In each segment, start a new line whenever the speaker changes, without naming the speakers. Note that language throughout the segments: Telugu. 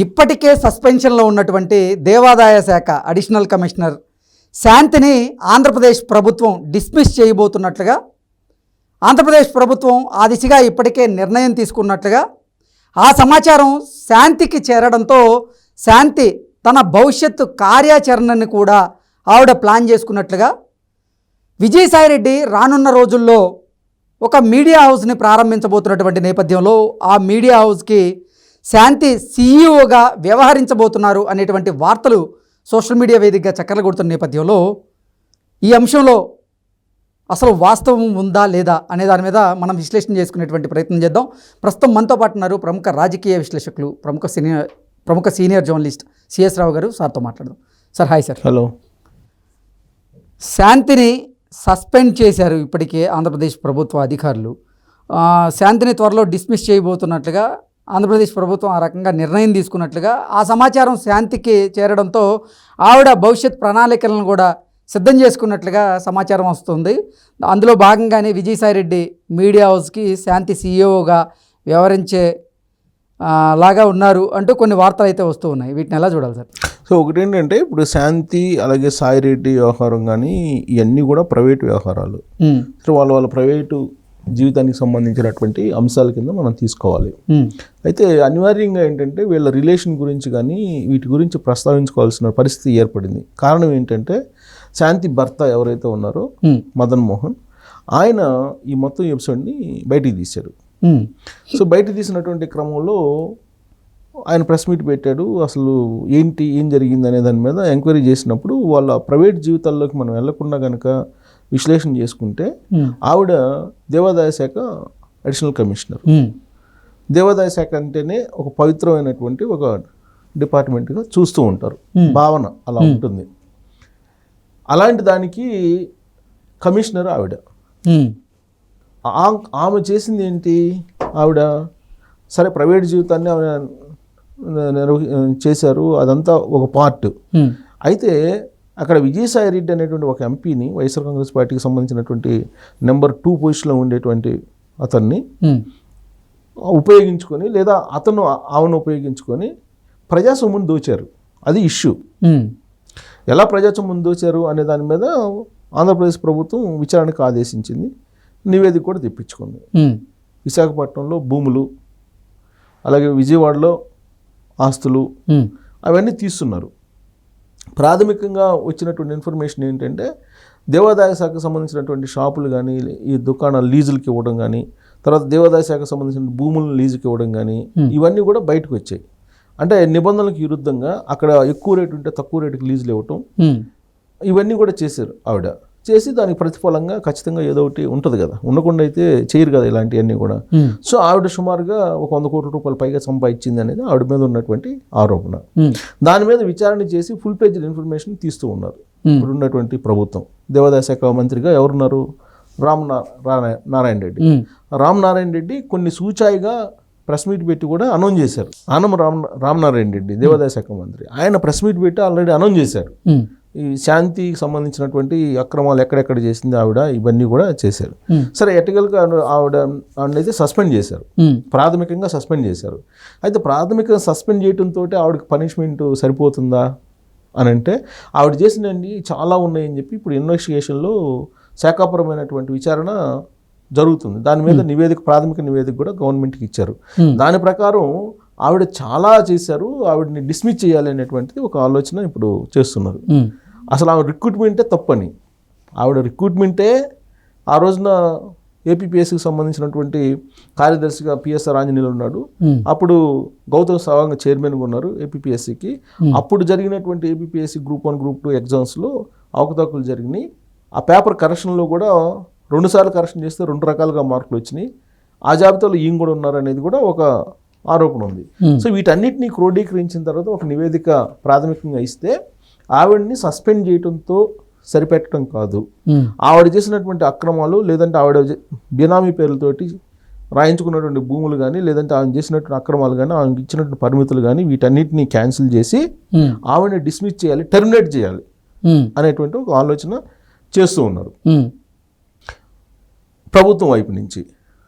ఇప్పటికే సస్పెన్షన్లో ఉన్నటువంటి దేవాదాయ శాఖ అడిషనల్ కమిషనర్ శాంతిని ఆంధ్రప్రదేశ్ ప్రభుత్వం డిస్మిస్ చేయబోతున్నట్లుగా, ఆంధ్రప్రదేశ్ ప్రభుత్వం ఆ దిశగా ఇప్పటికే నిర్ణయం తీసుకున్నట్లుగా, ఆ సమాచారం శాంతికి చేరడంతో శాంతి తన భవిష్యత్తు కార్యాచరణని కూడా ఆవిడ ప్లాన్ చేసుకున్నట్లుగా, విజయసాయిరెడ్డి రానున్న రోజుల్లో ఒక మీడియా హౌస్ని ప్రారంభించబోతున్నటువంటి నేపథ్యంలో ఆ మీడియా హౌస్కి శాంతి సీఈఓగా వ్యవహరించబోతున్నారు అనేటువంటి వార్తలు సోషల్ మీడియా వేదికగా చక్కర్లు కొడుతున్న నేపథ్యంలో ఈ అంశంలో అసలు వాస్తవం ఉందా లేదా అనే దాని మీద మనం విశ్లేషణ చేసుకునేటువంటి ప్రయత్నం చేద్దాం. ప్రస్తుతం మనతో పాటు ఉన్నారు ప్రముఖ రాజకీయ విశ్లేషకులు, ప్రముఖ సీనియర్ జర్నలిస్ట్ సిఎస్ రావు గారు. సార్తో మాట్లాడదాం. Sir hi sir.
హలో.
శాంతిని సస్పెండ్ చేశారు ఇప్పటికే ఆంధ్రప్రదేశ్ ప్రభుత్వ అధికారులు. శాంతిని త్వరలో డిస్మిస్ చేయబోతున్నట్లుగా ఆంధ్రప్రదేశ్ ప్రభుత్వం ఆ రకంగా నిర్ణయం తీసుకున్నట్లుగా, ఆ సమాచారం శాంతికి చేరడంతో ఆవిడ భవిష్యత్ ప్రణాళికలను కూడా సిద్ధం చేసుకున్నట్లుగా సమాచారం వస్తుంది. అందులో భాగంగానే విజయసాయిరెడ్డి మీడియా హౌస్కి శాంతి సీఈఓగా వ్యవహరించే లాగా ఉన్నారు అంటూ కొన్ని వార్తలు అయితే వస్తూ ఉన్నాయి. వీటిని ఎలా చూడాలి సార్?
సో ఒకటేంటంటే ఇప్పుడు శాంతి అలాగే సాయిరెడ్డి వ్యవహారం కానీ ఇవన్నీ కూడా ప్రైవేటు వ్యవహారాలు. సో వాళ్ళ ప్రైవేటు జీవితానికి సంబంధించినటువంటి అంశాల కింద మనం తీసుకోవాలి. అయితే అనివార్యంగా ఏంటంటే వీళ్ళ రిలేషన్ గురించి కానీ వీటి గురించి ప్రస్తావించుకోవాల్సిన పరిస్థితి ఏర్పడింది. కారణం ఏంటంటే శాంతి భర్త ఎవరైతే ఉన్నారో మదన్ మోహన్, ఆయన ఈ మొత్తం ఎపిసోడ్ని బయటికి తీశాడు. సో బయట తీసినటువంటి క్రమంలో ఆయన ప్రెస్ మీట్ పెట్టాడు. అసలు ఏం జరిగింది అనే దాని మీద ఎంక్వైరీ చేసినప్పుడు వాళ్ళ ప్రైవేట్ జీవితాల్లోకి మనం వెళ్లకుండా కనుక విశ్లేషణ చేసుకుంటే ఆవిడ దేవాదాయ శాఖ అడిషనల్ కమిషనర్. దేవాదాయ శాఖ అంటేనే ఒక పవిత్రమైనటువంటి ఒక డిపార్ట్మెంట్గా చూస్తూ ఉంటారు, భావన అలా ఉంటుంది. అలాంటి దానికి కమిషనర్ ఆవిడ. ఆమె చేసింది ఏంటి? ఆవిడ సరే ప్రైవేట్ జీవితాన్ని ఆవిడ చేశారు, అదంతా ఒక పార్ట్. అయితే అక్కడ విజయసాయిరెడ్డి అనేటువంటి ఒక ఎంపీని, వైఎస్ఆర్ కాంగ్రెస్ పార్టీకి సంబంధించినటువంటి నెంబర్ 2 పొజిషన్లో ఉండేటువంటి అతన్ని ఉపయోగించుకొని, లేదా ఆమెను ఉపయోగించుకొని ప్రజాస్వామ్యం దోచారు. అది ఇష్యూ. ఎలా ప్రజాస్వామ్యం దోచారు అనే దాని మీద ఆంధ్రప్రదేశ్ ప్రభుత్వం విచారణకు ఆదేశించింది, నివేదిక కూడా తెప్పించుకుంది. విశాఖపట్నంలో భూములు, అలాగే విజయవాడలో ఆస్తులు, అవన్నీ తీస్తున్నారు. ప్రాథమికంగా వచ్చినటువంటి ఇన్ఫర్మేషన్ ఏంటంటే దేవాదాయ శాఖకు సంబంధించినటువంటి షాపులు కానీ, ఈ దుకాణాలు లీజులకి ఇవ్వడం కానీ, తర్వాత దేవాదాయ శాఖకు సంబంధించిన భూములను లీజుకి ఇవ్వడం కానీ, ఇవన్నీ కూడా బయటకు వచ్చాయి. అంటే నిబంధనలకు విరుద్ధంగా అక్కడ ఎక్కువ రేటు ఉంటే తక్కువ రేటుకి లీజులు ఇవ్వటం, ఇవన్నీ కూడా చేశారు ఆవిడ. చేసి దానికి ప్రతిఫలంగా ఖచ్చితంగా ఏదో ఒకటి ఉంటుంది కదా, ఉండకుండా అయితే చేయరు కదా ఇలాంటివన్నీ కూడా. సో ఆవిడ సుమారుగా ఒక 100 కోట్ల రూపాయలు పైగా సంపాదించింది అనేది ఆవిడ మీద ఉన్నటువంటి ఆరోపణ. దాని మీద విచారణ చేసి ఫుల్ పేజ్డ్ ఇన్ఫర్మేషన్ తీస్తూ ఉన్నారు ఇప్పుడు ఉన్నటువంటి ప్రభుత్వం. దేవాదాయ శాఖ మంత్రిగా ఎవరున్నారు? నారాయణ రెడ్డి. నారాయణ రెడ్డి కొన్ని సూచాయిగా ప్రెస్ మీట్ పెట్టి కూడా అనౌన్స్ చేశారు. నారాయణ రెడ్డి దేవాదాయ శాఖ మంత్రి, ఆయన ప్రెస్ మీట్ పెట్టి ఆల్రెడీ అనౌన్స్ చేశారు ఈ శాంతికి సంబంధించినటువంటి అక్రమాలు ఎక్కడెక్కడ చేసింది ఆవిడ, ఇవన్నీ కూడా చేశారు. సరే ఎట్టగలుగా ఆవిడనైతే సస్పెండ్ చేశారు, ప్రాథమికంగా సస్పెండ్ చేశారు. అయితే ప్రాథమికంగా సస్పెండ్ చేయడంతో ఆవిడకి పనిష్మెంట్ సరిపోతుందా అని అంటే, ఆవిడ చేసినవి చాలా ఉన్నాయని చెప్పి ఇప్పుడు ఇన్వెస్టిగేషన్లో శాఖాపరమైనటువంటి విచారణ జరుగుతుంది. దాని మీద ప్రాథమిక నివేదిక కూడా గవర్నమెంట్కి ఇచ్చారు. దాని ప్రకారం ఆవిడ చాలా చేశారు, ఆవిడని డిస్మిస్ చేయాలి అనేటువంటిది ఒక ఆలోచన ఇప్పుడు చేస్తున్నారు. అసలు ఆవిడ రిక్రూట్మెంటే తప్పని, ఆవిడ రిక్రూట్మెంటే ఆ రోజున ఏపీపీఎస్సికి సంబంధించినటువంటి కార్యదర్శిగా పిఎస్ఆర్ ఆంజనేయులు ఉన్నాడు. అప్పుడు గౌతమ్ సవాంగ్ చైర్మన్గా ఉన్నారు ఏపీపీఎస్సికి. అప్పుడు జరిగినటువంటి ఏపీపీఎస్సి గ్రూప్ 1 గ్రూప్ 2 ఎగ్జామ్స్లో అవకతవకలు జరిగినాయి. ఆ పేపర్ కరెక్షన్లో కూడా 2 సార్లు కరెక్షన్ చేస్తే 2 రకాలుగా మార్కులు వచ్చినాయి. ఆ జాబితాలో ఈయన కూడా ఉన్నారు అనేది కూడా ఒక ఆరోపణ ఉంది. సో వీటన్నిటినీ క్రోడీకరించిన తర్వాత ఒక నివేదిక ప్రాథమికంగా ఇస్తే ఆవిడని సస్పెండ్ చేయడంతో సరిపెట్టడం కాదు, ఆవిడ చేసినటువంటి అక్రమాలు, లేదంటే ఆవిడ బినామీ పేర్లతోటి రాయించుకున్నటువంటి భూములు కానీ, లేదంటే ఆవిడ చేసినటువంటి అక్రమాలు కానీ, ఆవిడకి ఇచ్చినటువంటి పరిమితులు కానీ, వీటన్నిటిని క్యాన్సిల్ చేసి ఆవిడని డిస్మిస్ చేయాలి, టెర్మినేట్ చేయాలి అనేటువంటి ఒక ఆలోచన చేస్తూ ఉన్నారు ప్రభుత్వం వైపు నుంచి.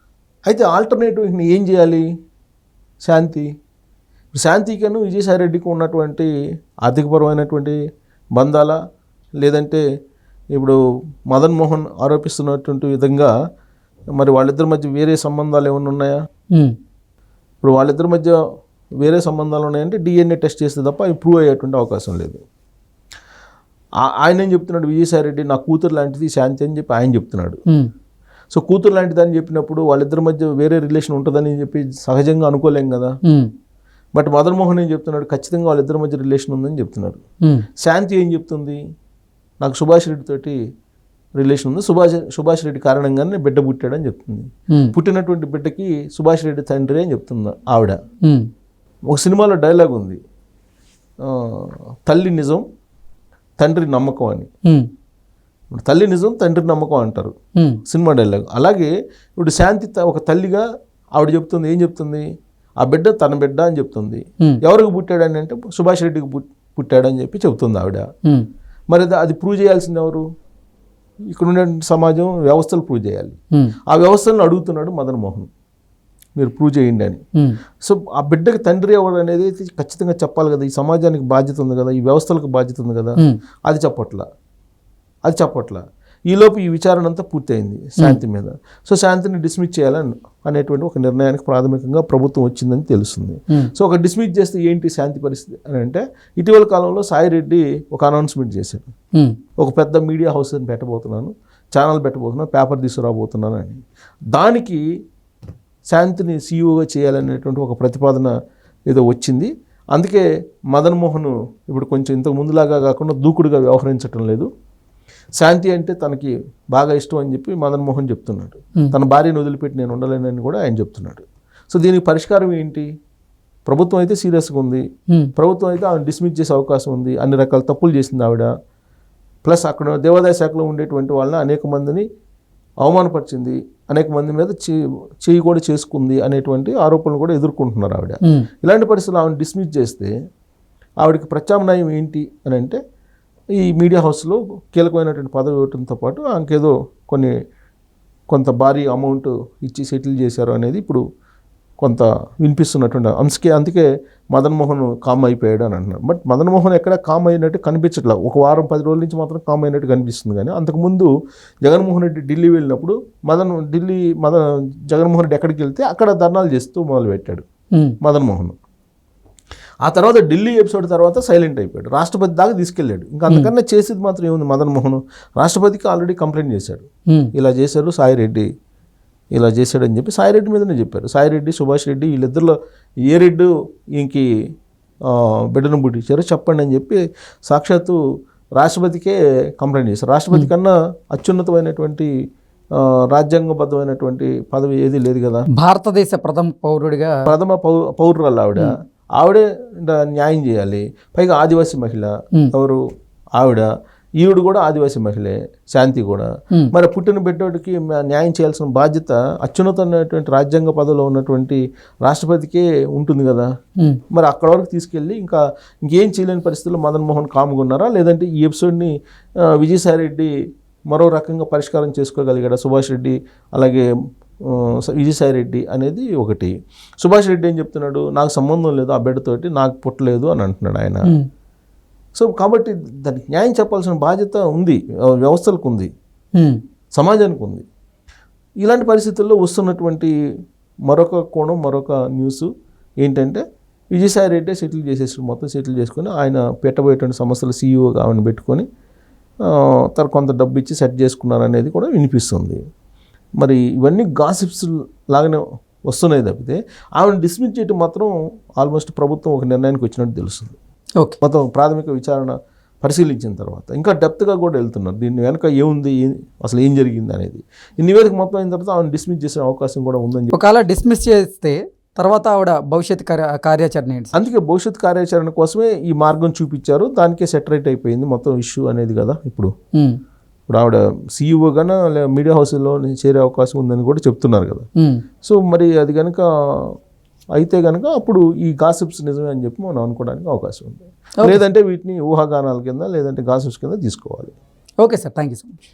అయితే ఆల్టర్నేటివ్ ఏం చేయాలి? శాంతి శాంతికను విజయసాయి రెడ్డికి ఉన్నటువంటి ఆర్థికపరమైనటువంటి బంధాల, లేదంటే ఇప్పుడు మదన్ మోహన్ ఆరోపిస్తున్నటువంటి విధంగా మరి వాళ్ళిద్దరి మధ్య వేరే సంబంధాలు ఏమైనా ఉన్నాయా? ఇప్పుడు వాళ్ళిద్దరి మధ్య వేరే సంబంధాలు ఉన్నాయంటే DNA టెస్ట్ చేస్తే తప్ప అవి ప్రూవ్ అయ్యేటువంటి అవకాశం లేదు. ఆయన ఏం చెప్తున్నాడు, విజయసాయి రెడ్డి నా కూతురు లాంటిది శాంతి అని చెప్పి ఆయన చెప్తున్నాడు. సో కూతురు లాంటిది అని చెప్పినప్పుడు వాళ్ళిద్దరి మధ్య వేరే రిలేషన్ ఉంటుందని చెప్పి సహజంగా అనుకోలేం కదా. బట్ మదన్ మోహన్ ఏం చెప్తున్నాడు, ఖచ్చితంగా వాళ్ళిద్దరి మధ్య రిలేషన్ ఉందని చెప్తున్నాడు. శాంతి ఏం చెప్తుంది, నాకు సుభాష్ రెడ్డి తోటి రిలేషన్ ఉంది, సుభాష్ రెడ్డి కారణంగానే బిడ్డ పుట్టాడని చెప్తుంది. పుట్టినటువంటి బిడ్డకి సుభాష్ రెడ్డి తండ్రి అని చెప్తుంది ఆవిడ. ఒక సినిమాలో డైలాగ్ ఉంది, తల్లి నిజం తండ్రి నమ్మకం అని. తల్లి నిజం తండ్రి నమ్మకం అంటారు సినిమా డైలాగ్. అలాగే ఇప్పుడు శాంతి ఒక తల్లిగా ఆవిడ చెప్తుంది, ఏం చెప్తుంది, ఆ బిడ్డ తన బిడ్డ అని చెప్తుంది. ఎవరికి పుట్టాడని అంటే సుభాష్ రెడ్డికి పుట్టాడని చెప్పి చెబుతుంది ఆవిడ. మరి అది ప్రూవ్ చేయాల్సింది ఎవరు? ఇక్కడ ఉండే సమాజం, వ్యవస్థలు ప్రూవ్ చేయాలి. ఆ వ్యవస్థలను అడుగుతున్నాడు మదన్ మోహన్, మీరు ప్రూవ్ చేయండి అని. సో ఆ బిడ్డకి తండ్రి ఎవరు అనేది ఖచ్చితంగా చెప్పాలి కదా. ఈ సమాజానికి బాధ్యత ఉంది కదా, ఈ వ్యవస్థలకు బాధ్యత ఉంది కదా. అది చెప్పట్లా. ఈలోపు ఈ విచారణ అంతా పూర్తయింది శాంతి మీద. సో శాంతిని డిస్మిస్ చేయాలని అనేటువంటి ఒక నిర్ణయానికి ప్రాథమికంగా ప్రభుత్వం వచ్చిందని తెలుస్తుంది. సో ఒక డిస్మిస్ చేస్తే ఏంటి శాంతి పరిస్థితి అని అంటే, ఇటీవల కాలంలో సాయి రెడ్డి ఒక అనౌన్స్మెంట్ చేశాడు, ఒక పెద్ద మీడియా హౌస్ అని పెట్టబోతున్నాను, ఛానల్ పెట్టబోతున్నాను, పేపర్ తీసుకురాబోతున్నాను అని. దానికి శాంతిని సీఈఓగా చేయాలనేటువంటి ఒక ప్రతిపాదన ఏదో వచ్చింది. అందుకే మదన్ మోహన్ ఇప్పుడు కొంచెం ఇంతకు ముందులాగా కాకుండా దూకుడుగా వ్యవహరించడం లేదు. శాంతి అంటే తనకి బాగా ఇష్టం అని చెప్పి మదన్ మోహన్ చెప్తున్నాడు. తన భార్యను వదిలిపెట్టి నేను ఉండలేనని కూడా ఆయన చెప్తున్నాడు. సో దీనికి పరిష్కారం ఏంటి? ప్రభుత్వం అయితే సీరియస్గా ఉంది. ప్రభుత్వం అయితే ఆవిడ డిస్మిస్ చేసే అవకాశం ఉంది. అన్ని రకాల తప్పులు చేసింది ఆవిడ. ప్లస్ అక్కడ దేవాదాయ శాఖలో ఉండేటువంటి వాళ్ళని అనేక మందిని అవమానపరిచింది, అనేక మంది మీద చేయి కూడా చేసుకుంది అనేటువంటి ఆరోపణలు కూడా ఎదుర్కొంటున్నారు ఆవిడ. ఇలాంటి పరిస్థితులు ఆవిడ డిస్మిస్ చేస్తే ఆవిడకి ప్రత్యామ్నాయం ఏంటి అని అంటే, ఈ మీడియా హౌస్లో కీలకమైనటువంటి పదవి ఇవ్వడంతో పాటు ఆమెకేదో కొంత భారీ అమౌంట్ ఇచ్చి సెటిల్ చేశారు అనేది ఇప్పుడు కొంత వినిపిస్తున్నటువంటి అందుకే మదన్ మోహన్ కామ్ అయిపోయాడు అని అంటున్నారు. బట్ మదన్ మోహన్ ఎక్కడ కామ్ అయినట్టు కనిపించట్లేదు. ఒక వారం 10 రోజుల నుంచి మాత్రం కామ్ అయినట్టు కనిపిస్తుంది. కానీ అంతకుముందు జగన్మోహన్ రెడ్డి ఢిల్లీ వెళ్ళినప్పుడు జగన్మోహన్ రెడ్డి ఎక్కడికి వెళ్తే అక్కడ ధర్నాలు చేస్తూ మొదలుపెట్టాడు మదన్ మోహన్. ఆ తర్వాత ఢిల్లీ ఎపిసోడ్ తర్వాత సైలెంట్ అయిపోయాడు, రాష్ట్రపతి దాకా తీసుకెళ్ళాడు. ఇంకా అంతకన్నా చేసేది మాత్రం ఏముంది మదన్ మోహన్? రాష్ట్రపతికి ఆల్రెడీ కంప్లైంట్ చేశాడు, ఇలా చేశాడు సాయి రెడ్డి, ఇలా చేశాడని చెప్పి సాయి రెడ్డి మీదనే చెప్పారు. సాయి రెడ్డి, సుభాష్ రెడ్డి వీళ్ళిద్దరిలో ఏ రెడ్డి ఇంకి బిడ్డను పుట్టించారో చెప్పండి అని చెప్పి సాక్షాత్తు రాష్ట్రపతికే కంప్లైంట్ చేశారు. రాష్ట్రపతి కన్నా అత్యున్నతమైనటువంటి రాజ్యాంగబద్ధమైనటువంటి పదవి ఏది లేదు కదా.
భారతదేశ ప్రథమ
పౌరురాలు ఆవిడే న్యాయం చేయాలి. పైగా ఆదివాసీ మహిళ ఎవరు ఆవిడ, ఈవిడ కూడా ఆదివాసీ మహిళే శాంతి కూడా. మరి పుట్టిన బిడ్డకి న్యాయం చేయాల్సిన బాధ్యత అత్యున్నతమైనటువంటి రాజ్యాంగ పదవిలో ఉన్నటువంటి రాష్ట్రపతికే ఉంటుంది కదా. మరి అక్కడ వరకు తీసుకెళ్ళి ఇంకేం చేయలేని పరిస్థితుల్లో మదన్ మోహన్ కామ్గా ఉన్నారా, లేదంటే ఈ ఎపిసోడ్ని విజయసాయి రెడ్డి మరో రకంగా పరిష్కారం చేసుకోగలిగాడా? సుభాష్ రెడ్డి అలాగే విజయసాయి రెడ్డి అనేది ఒకటి. సుభాష్ రెడ్డి ఏం చెప్తున్నాడు, నాకు సంబంధం లేదు ఆ బిడ్డతోటి, నాకు పుట్టలేదు అని అంటున్నాడు ఆయన. సో కాబట్టి దానికి న్యాయం చెప్పాల్సిన బాధ్యత ఉంది, వ్యవస్థలకు ఉంది, సమాజానికి ఉంది. ఇలాంటి పరిస్థితుల్లో వస్తున్నటువంటి మరొక కోణం, మరొక న్యూస్ ఏంటంటే, విజయసాయి రెడ్డి సెటిల్ చేసేసి మొత్తం సెటిల్ చేసుకొని ఆయన పెట్టబోయేటువంటి సంస్థల సీఈఓగా ఆమెను పెట్టుకొని కొంత డబ్బు ఇచ్చి సెట్ చేసుకున్నారు అనేది కూడా వినిపిస్తుంది. మరి ఇవన్నీ గాసిప్స్ లాగానే వస్తున్నాయి తప్పితే ఆమెను డిస్మిస్ చేయడం మాత్రం ఆల్మోస్ట్ ప్రభుత్వం ఒక నిర్ణయానికి వచ్చినట్టు తెలుస్తుంది. మొత్తం ప్రాథమిక విచారణ పరిశీలించిన తర్వాత ఇంకా డెప్త్గా కూడా వెళ్తున్నారు. దీని వెనక ఏముంది, అసలు ఏం జరిగింది అనేది. ఈ నివేదిక మొత్తం అయిన తర్వాత ఆమెను డిస్మిస్ చేసే అవకాశం కూడా ఉందని
ఒకవేళ డిస్మిస్ చేస్తే తర్వాత ఆవిడ భవిష్యత్ కార్యాచరణ ఏంటి?
అందుకే భవిష్యత్ కార్యాచరణ కోసమే ఈ మార్గం చూపించారు. దానికే సెటరేట్ అయిపోయింది మొత్తం ఇష్యూ అనేది కదా. ఇప్పుడు ఆవిడ సీఈఓగానే మీడియా హౌస్లో చేరే అవకాశం ఉందని కూడా చెప్తున్నారు కదా. సో మరి అది కనుక అయితే కనుక అప్పుడు ఈ గాసిప్స్ నిజమే అని చెప్పి మనం అనుకోవడానికి అవకాశం ఉంది. లేదంటే వీటిని ఊహాగానాల కింద లేదంటే గాసిప్స్ కింద తీసుకోవాలి.
Okay sir, thank you so much.